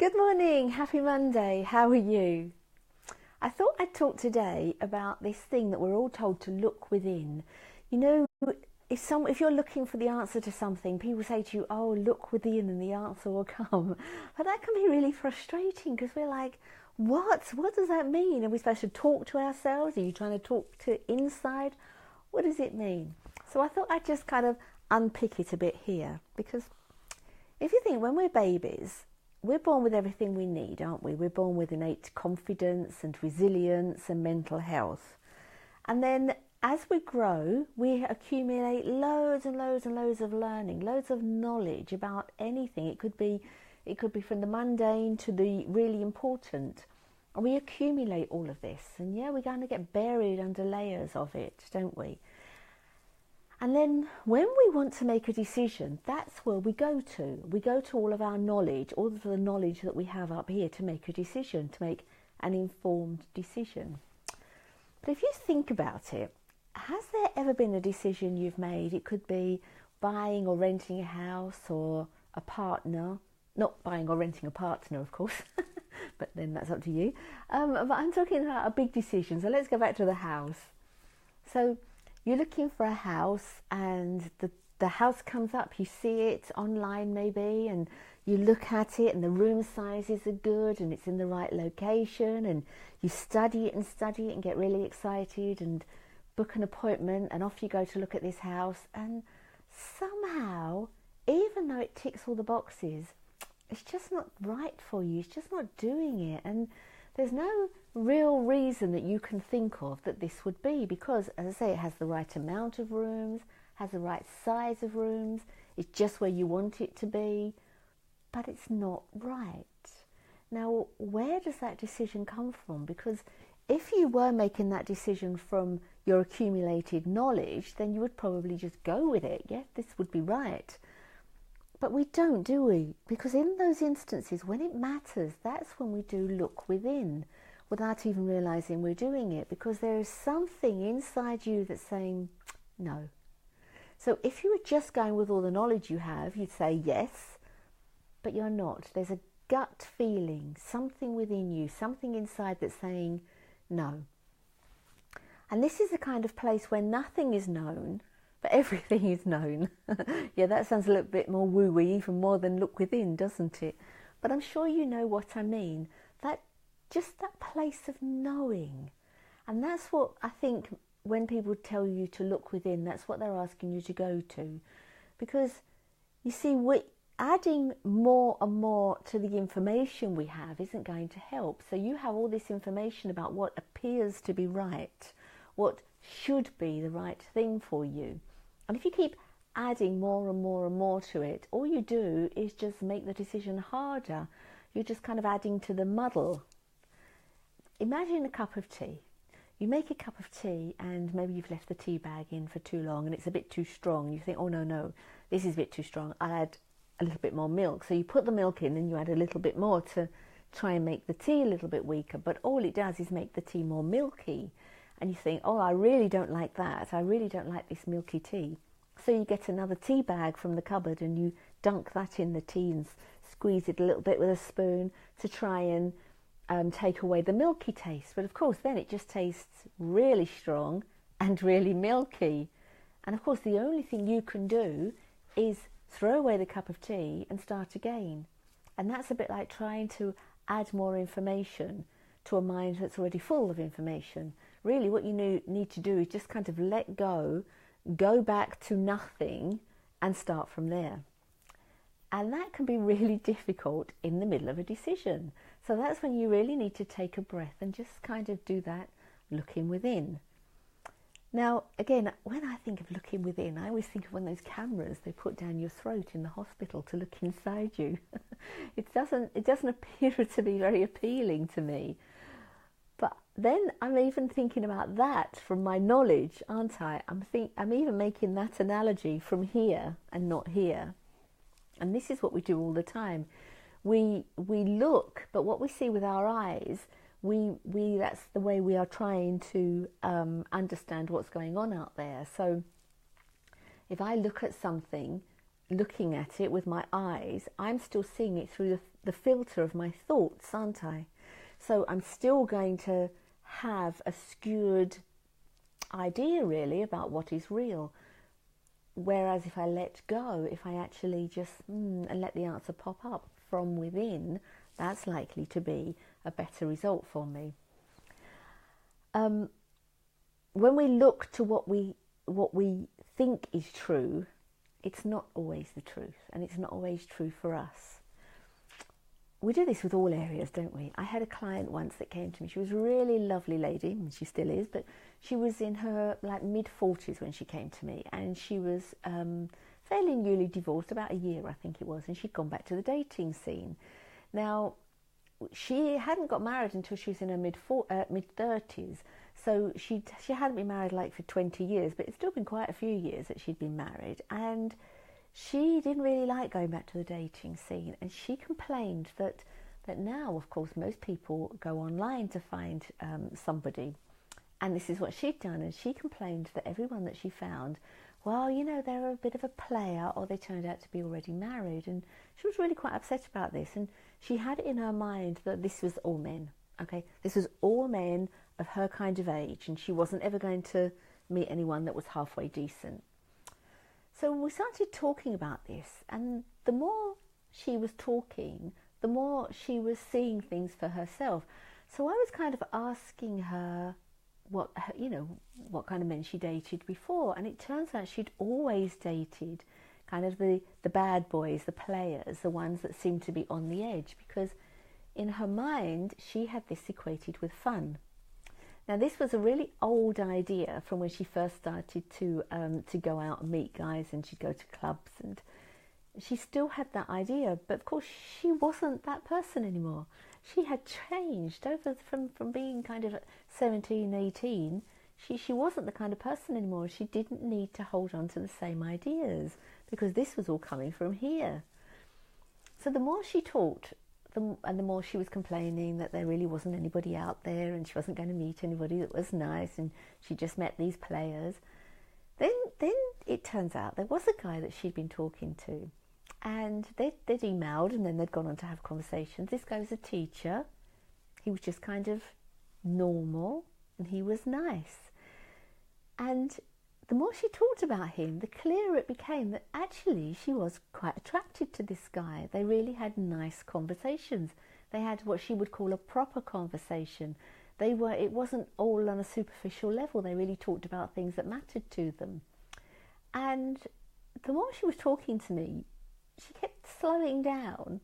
Good morning, happy Monday, how are you? I thought I'd talk today about this thing that we're all told to look within. You know, if you're looking for the answer to something, people say to you, oh, look within and the answer will come. But that can be really frustrating because we're like, what? What does that mean? Are we supposed to talk to ourselves? Are you trying to talk to inside? What does it mean? So I thought I'd just kind of unpick it a bit here because if you think when we're babies, we're born with everything we need, aren't we? We're born with innate confidence and resilience and mental health. And then as we grow, we accumulate loads and loads and loads of learning, loads of knowledge about anything. It could be from the mundane to the really important. And we accumulate all of this. And yeah, we're going to get buried under layers of it, don't we? And then when we want to make a decision, that's where we go to. We go to all of our knowledge, all of the knowledge that we have up here to make a decision, to make an informed decision. But if you think about it, has there ever been a decision you've made? It could be buying or renting a house or a partner. Not buying or renting a partner, of course, but then that's up to you. But I'm talking about a big decision. So let's go back to the house. So you're looking for a house and the house comes up, you see it online maybe, and you look at it and the room sizes are good and it's in the right location, and you study it and get really excited and book an appointment and off you go to look at this house, and somehow, even though it ticks all the boxes, it's just not right for you, it's just not doing it, and there's no real reason that you can think of that this would be, because, as I say, it has the right amount of rooms, has the right size of rooms, it's just where you want it to be, but it's not right. Now, where does that decision come from? Because if you were making that decision from your accumulated knowledge, then you would probably just go with it. Yeah, this would be right. But we don't, do we? Because in those instances, when it matters, that's when we do look within, without even realizing we're doing it, because there is something inside you that's saying no. So if you were just going with all the knowledge you have, you'd say yes, but you're not. There's a gut feeling, something within you, something inside that's saying no. And this is the kind of place where nothing is known, but everything is known. Yeah, that sounds a little bit more woo-wee, even more than look within, doesn't it? But I'm sure you know what I mean. Just that place of knowing. And that's what I think when people tell you to look within, that's what they're asking you to go to. Because, you see, adding more and more to the information we have isn't going to help. So you have all this information about what appears to be right, what should be the right thing for you. And if you keep adding more and more and more to it, all you do is just make the decision harder. You're just kind of adding to the muddle. Imagine a cup of tea. You make a cup of tea and maybe you've left the tea bag in for too long and it's a bit too strong. You think, oh no, this is a bit too strong. I'll add a little bit more milk. So you put the milk in and you add a little bit more to try and make the tea a little bit weaker. But all it does is make the tea more milky. And you think, oh, I really don't like that. I really don't like this milky tea. So you get another tea bag from the cupboard and you dunk that in the tea and squeeze it a little bit with a spoon to try and take away the milky taste. But of course, then it just tastes really strong and really milky. And of course, the only thing you can do is throw away the cup of tea and start again. And that's a bit like trying to add more information to a mind that's already full of information. Really, what you need to do is just kind of let go back to nothing and start from there. And that can be really difficult in the middle of a decision. So that's when you really need to take a breath and just kind of do that looking within. Now, again, when I think of looking within, I always think of one of those cameras they put down your throat in the hospital to look inside you. It doesn't appear to be very appealing to me. But then I'm even thinking about that from my knowledge, aren't I? I'm even making that analogy from here and not here. And this is what we do all the time. We look, but what we see with our eyes, that's the way we are trying to understand what's going on out there. So if I look at something looking at it with my eyes, I'm still seeing it through the filter of my thoughts, aren't I? So I'm still going to have a skewed idea really about what is real. Whereas if I let go, if I actually just and let the answer pop up from within, that's likely to be a better result for me. When we look to what we think is true, it's not always the truth, and it's not always true for us. We do this with all areas, don't we? I had a client once that came to me. She was a really lovely lady, and she still is, but she was in her mid-40s when she came to me, and she was fairly newly divorced, about a year I think it was, and she'd gone back to the dating scene. Now, she hadn't got married until she was in her mid-30s, so she hadn't been married for 20 years, but it's still been quite a few years that she'd been married, and she didn't really like going back to the dating scene, and she complained that now, of course, most people go online to find somebody, and this is what she'd done, and she complained that everyone that she found, well, they're a bit of a player, or they turned out to be already married, and she was really quite upset about this, and she had it in her mind that this was all men, okay? This was all men of her kind of age, and she wasn't ever going to meet anyone that was halfway decent. So we started talking about this, and the more she was talking, the more she was seeing things for herself. So I was kind of asking her what kind of men she dated before, and it turns out she'd always dated kind of the bad boys, the players, the ones that seemed to be on the edge, because in her mind she had this equated with fun. Now, this was a really old idea from when she first started to go out and meet guys, and she'd go to clubs, and she still had that idea, but of course she wasn't that person anymore. She had changed over from being kind of 17, 18. She wasn't the kind of person anymore. She didn't need to hold on to the same ideas, because this was all coming from here. So the more she talked, and the more she was complaining that there really wasn't anybody out there, and she wasn't going to meet anybody that was nice, and she just met these players, then it turns out there was a guy that she'd been talking to, and they'd emailed, and then they'd gone on to have conversations. This guy was a teacher. He was just kind of normal, and he was nice. And the more she talked about him, the clearer it became that actually she was quite attracted to this guy. They really had nice conversations. They had what she would call a proper conversation. It wasn't all on a superficial level. They really talked about things that mattered to them. And the more she was talking to me, she kept slowing down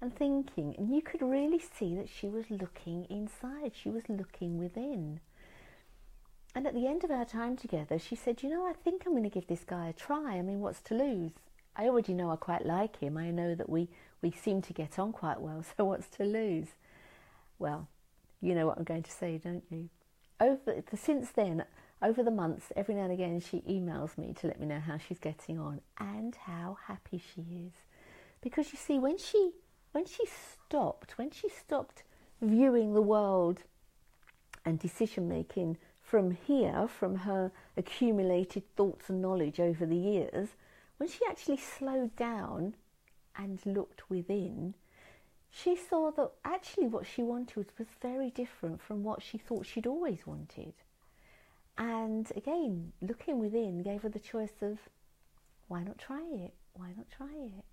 and thinking, and you could really see that she was looking inside. She was looking within. And at the end of our time together, she said, I think I'm going to give this guy a try. I mean, what's to lose? I already know I quite like him. I know that we seem to get on quite well, so what's to lose? Well, you know what I'm going to say, don't you? Since then, over the months, every now and again, she emails me to let me know how she's getting on and how happy she is. Because you see, when she stopped viewing the world and decision-making from here, from her accumulated thoughts and knowledge over the years, when she actually slowed down and looked within, she saw that actually what she wanted was very different from what she thought she'd always wanted. And again, looking within gave her the choice of, why not try it? Why not try it?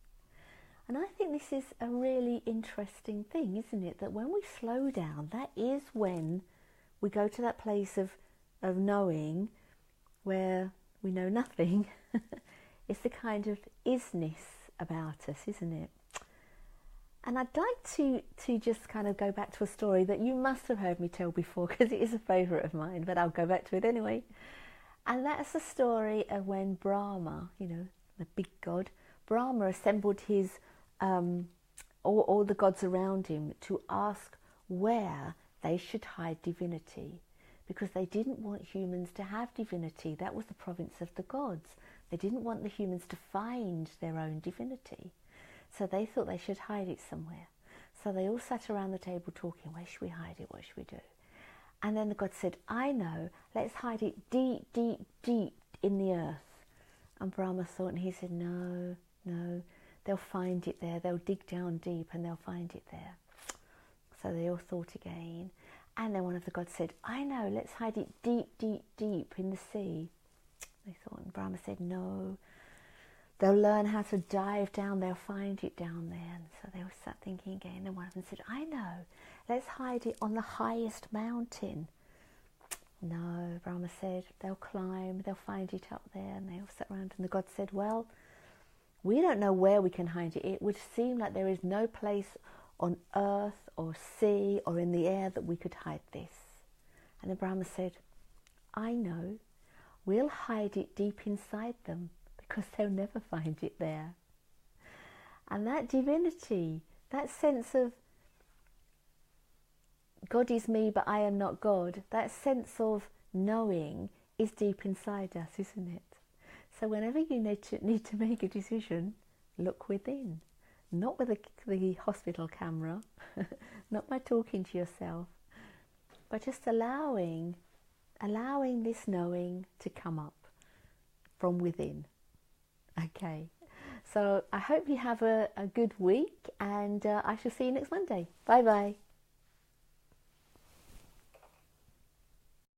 And I think this is a really interesting thing, isn't it? That when we slow down, that is when we go to that place of knowing where we know nothing. It's the kind of isness about us, isn't it? And I'd like to just kind of go back to a story that you must have heard me tell before, because it is a favourite of mine, but I'll go back to it anyway. And that's the story of when Brahma, the big god, Brahma assembled his all the gods around him to ask where they should hide divinity, because they didn't want humans to have divinity. That was the province of the gods. They didn't want the humans to find their own divinity. So they thought they should hide it somewhere. So they all sat around the table talking, where should we hide it? What should we do? And then the god said, I know, let's hide it deep, deep, deep in the earth. And Brahma thought, and he said, no, no, they'll find it there. They'll dig down deep and they'll find it there. So they all thought again. And then one of the gods said, I know, let's hide it deep, deep, deep in the sea. They thought, and Brahma said, no, they'll learn how to dive down, they'll find it down there. And so they all sat thinking again, and one of them said, I know, let's hide it on the highest mountain. No, Brahma said, they'll climb, they'll find it up there. And they all sat around, and the god said, well, we don't know where we can hide it. It would seem like there is no place on earth or sea or in the air that we could hide this. And the Brahma said, I know, we'll hide it deep inside them because they'll never find it there. And that divinity, that sense of God is me but I am not God, that sense of knowing is deep inside us, isn't it? So whenever you need to make a decision, look within. Not with the hospital camera, not by talking to yourself, but just allowing this knowing to come up from within. Okay, so I hope you have a good week, and I shall see you next Monday. Bye bye.